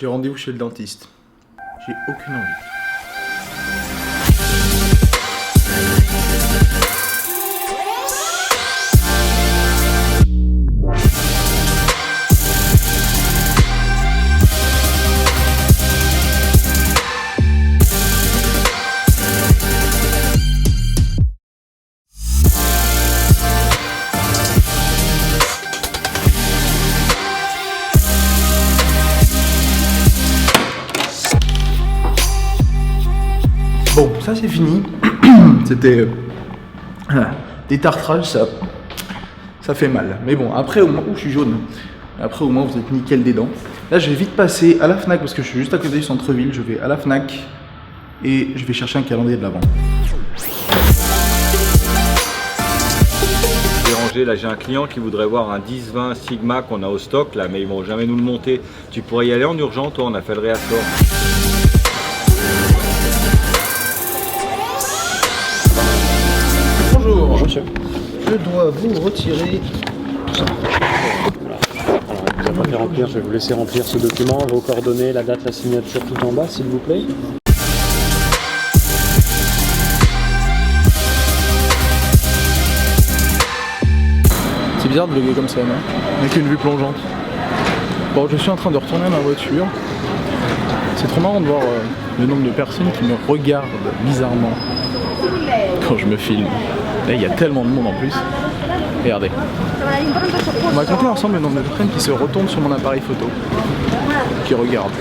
J'ai rendez-vous chez le dentiste. J'ai aucune envie. Bon, ça c'est fini. C'était des tartrages, ça fait mal. Mais bon, après au moins, je suis jaune. Après au moins vous êtes nickel des dents. Là je vais vite passer à la Fnac parce que je suis juste à côté du centre-ville. Je vais à la Fnac et je vais chercher un calendrier de l'Avent. Là j'ai un client qui voudrait voir un 10-20 Sigma qu'on a au stock là, mais ils vont jamais nous le monter. Tu pourrais y aller en urgence, toi, on a fait le réassort. Bonjour, monsieur. Je dois vous retirer tout ça. Voilà. Alors, vous n'avez pas fait remplir, je vais vous laisser remplir ce document, vos coordonnées, la date, la signature tout en bas, s'il vous plaît. C'est bizarre de vlogger comme ça, non? Avec une vue plongeante. Bon, je suis en train de retourner à ma voiture. C'est trop marrant de voir le nombre de personnes qui me regardent bizarrement quand je me filme. Là, il y a tellement de monde en plus. Regardez. On va compter ensemble le nombre de personnes qui se retournent sur mon appareil photo. Qui regardent.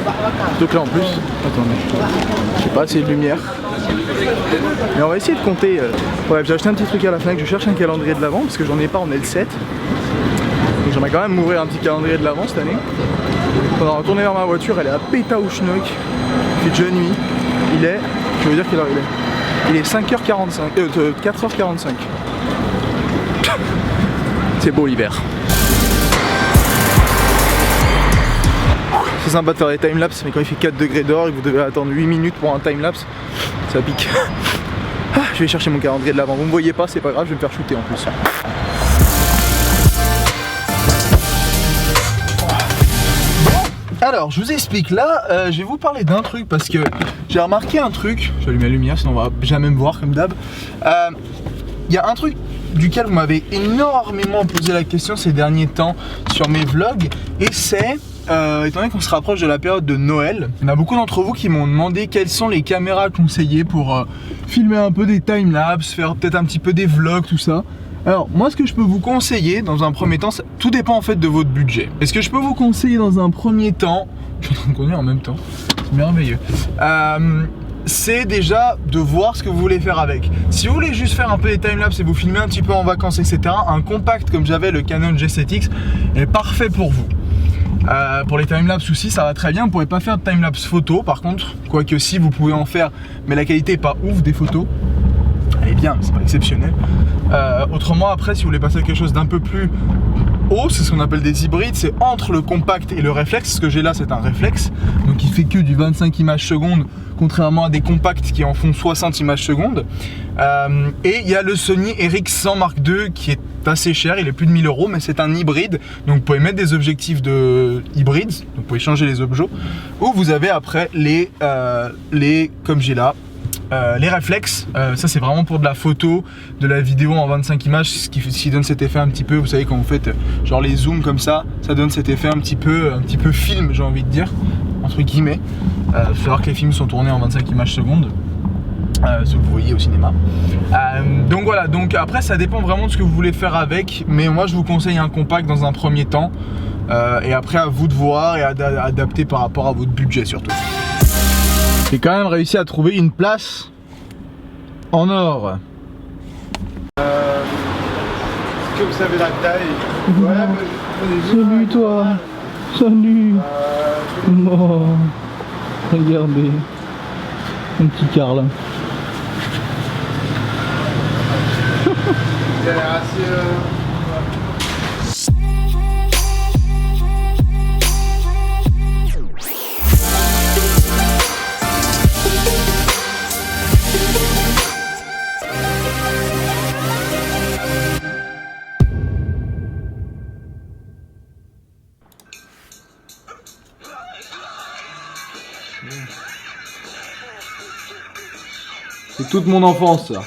Donc là en plus, attendez, j'ai pas assez de lumière. Mais on va essayer de compter. Bref, j'ai acheté un petit truc à la Fnac, je cherche un calendrier de l'Avent parce que j'en ai pas en L7. Donc j'aimerais quand même m'ouvrir un petit calendrier de l'Avent cette année. On va retourner vers ma voiture, elle est à Pétaouchnok. Il fait déjà nuit. Il est, je veux dire quelle heure il est. Il est 5h45, 4h45. C'est beau l'hiver. C'est sympa de faire des timelapses, mais quand il fait 4 degrés dehors et que vous devez attendre 8 minutes pour un timelapse, ça pique. Ah, je vais chercher mon calendrier de l'Avent. Vous me voyez pas, c'est pas grave, je vais me faire shooter en plus. Alors, je vous explique, là, je vais vous parler d'un truc parce que j'ai remarqué un truc. Je vais allumer la lumière, sinon on va jamais me voir comme d'hab. Il y a un truc duquel vous m'avez énormément posé la question ces derniers temps sur mes vlogs, et c'est, étant donné qu'on se rapproche de la période de Noël, il y en a beaucoup d'entre vous qui m'ont demandé quelles sont les caméras conseillées pour filmer un peu des timelapses, faire peut-être un petit peu des vlogs, tout ça. Alors moi, ce que je peux vous conseiller dans un premier temps, tout dépend en fait de votre budget. Et ce que je peux vous conseiller dans un premier temps, je suis en train de conduire en même temps, c'est merveilleux, c'est déjà de voir ce que vous voulez faire avec. Si vous voulez juste faire un peu des timelapses et vous filmer un petit peu en vacances, etc., un compact comme j'avais, le Canon G7X, est parfait pour vous. Pour les timelapses aussi, ça va très bien. Vous ne pourrez pas faire de timelapse photo par contre, quoique si vous pouvez en faire, mais la qualité est pas ouf des photos. Elle est bien, mais c'est pas exceptionnel. Autrement, après, si vous voulez passer à quelque chose d'un peu plus haut, c'est ce qu'on appelle des hybrides, c'est entre le compact et le réflexe. Ce que j'ai là, c'est un réflexe, donc il fait que du 25 images secondes, contrairement à des compacts qui en font 60 images secondes. Et il y a le Sony RX100 Mark II qui est assez cher, il est plus de 1000 €, mais c'est un hybride, donc vous pouvez mettre des objectifs de hybrides, donc vous pouvez changer les objets, ou vous avez après les comme j'ai là, les réflexes. Ça c'est vraiment pour de la photo, de la vidéo en 25 images, ce qui donne cet effet un petit peu, vous savez quand vous faites genre les zooms comme ça donne cet effet un petit peu film, j'ai envie de dire, entre guillemets. Il faut savoir que les films sont tournés en 25 images secondes, ce que vous voyez au cinéma. Donc voilà, donc après ça dépend vraiment de ce que vous voulez faire avec, mais moi je vous conseille un compact dans un premier temps, et après à vous de voir et adapter par rapport à votre budget surtout. J'ai quand même réussi à trouver une place en or. Est-ce que vous savez la taille? Salut toi. Salut. Oh, regardez. Un petit Carl. Il a l'air assez... C'est toute mon enfance, ça.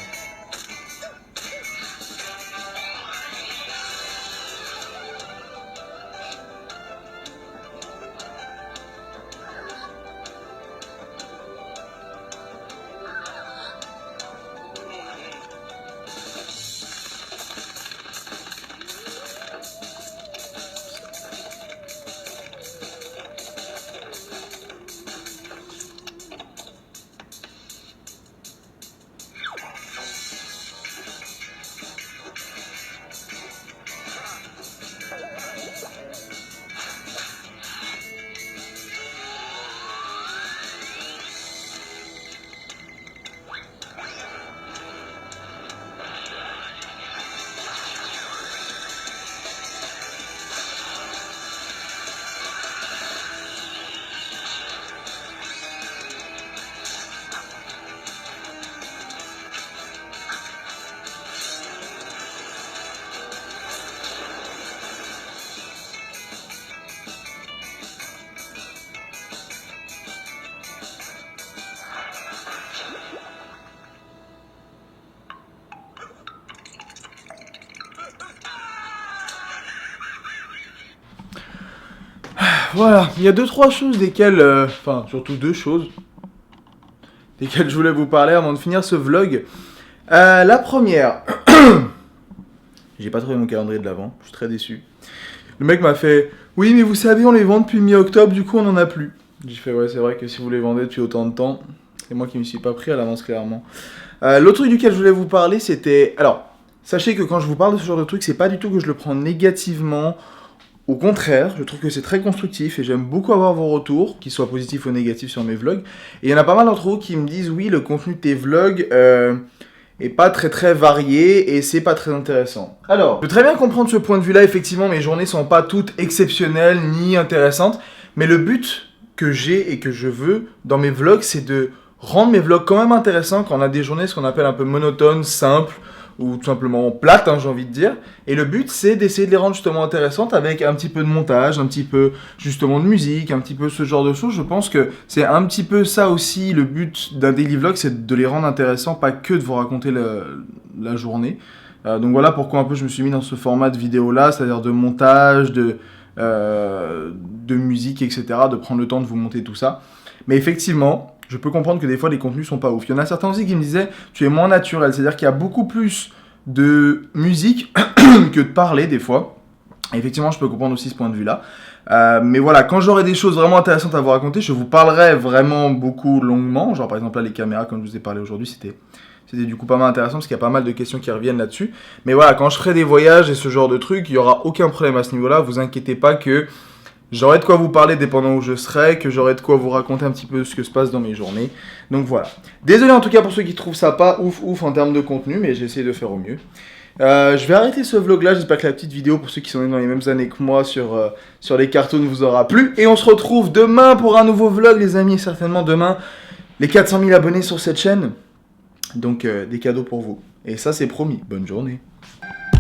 Voilà, il y a 2-3 choses desquelles, enfin surtout 2 choses desquelles je voulais vous parler avant de finir ce vlog. La première, j'ai pas trouvé mon calendrier de l'avant, je suis très déçu. Le mec m'a fait, oui mais vous savez on les vend depuis mi-octobre, du coup on en a plus. J'ai fait ouais c'est vrai que si vous les vendez depuis autant de temps, c'est moi qui me suis pas pris à l'avance clairement. L'autre truc duquel je voulais vous parler c'était, alors sachez que quand je vous parle de ce genre de truc c'est pas du tout que je le prends négativement. Au contraire, je trouve que c'est très constructif et j'aime beaucoup avoir vos retours, qu'ils soient positifs ou négatifs sur mes vlogs. Et il y en a pas mal d'entre vous qui me disent oui, le contenu de tes vlogs est pas très varié et c'est pas très intéressant. Alors, je peux très bien comprendre ce point de vue-là, effectivement, mes journées sont pas toutes exceptionnelles ni intéressantes, mais le but que j'ai et que je veux dans mes vlogs, c'est de rendre mes vlogs quand même intéressants quand on a des journées ce qu'on appelle un peu monotones, simples, ou tout simplement plate, hein, j'ai envie de dire. Et le but, c'est d'essayer de les rendre justement intéressantes avec un petit peu de montage, un petit peu justement de musique, un petit peu ce genre de choses. Je pense que c'est un petit peu ça aussi, le but d'un daily vlog, c'est de les rendre intéressants, pas que de vous raconter la journée. Donc voilà pourquoi un peu je me suis mis dans ce format de vidéo-là, c'est-à-dire de montage, de musique, etc., de prendre le temps de vous monter tout ça. Mais effectivement, je peux comprendre que des fois les contenus sont pas ouf. Il y en a certains aussi qui me disaient tu es moins naturel, c'est-à-dire qu'il y a beaucoup plus de musique que de parler des fois. Et effectivement, je peux comprendre aussi ce point de vue-là. Mais voilà, quand j'aurai des choses vraiment intéressantes à vous raconter, je vous parlerai vraiment beaucoup longuement. Genre par exemple là les caméras, comme je vous ai parlé aujourd'hui, c'était du coup pas mal intéressant parce qu'il y a pas mal de questions qui reviennent là-dessus. Mais voilà, quand je ferai des voyages et ce genre de trucs, il n'y aura aucun problème à ce niveau-là. Vous inquiétez pas que j'aurai de quoi vous parler dépendant où je serai, que j'aurai de quoi vous raconter un petit peu ce que se passe dans mes journées. Donc voilà. Désolé en tout cas pour ceux qui trouvent ça pas ouf en termes de contenu, mais j'ai essayé de faire au mieux. Je vais arrêter ce vlog là, j'espère que la petite vidéo pour ceux qui sont nés dans les mêmes années que moi sur les cartoons vous aura plu. Et on se retrouve demain pour un nouveau vlog les amis, certainement demain les 400 000 abonnés sur cette chaîne. Donc des cadeaux pour vous. Et ça c'est promis, bonne journée.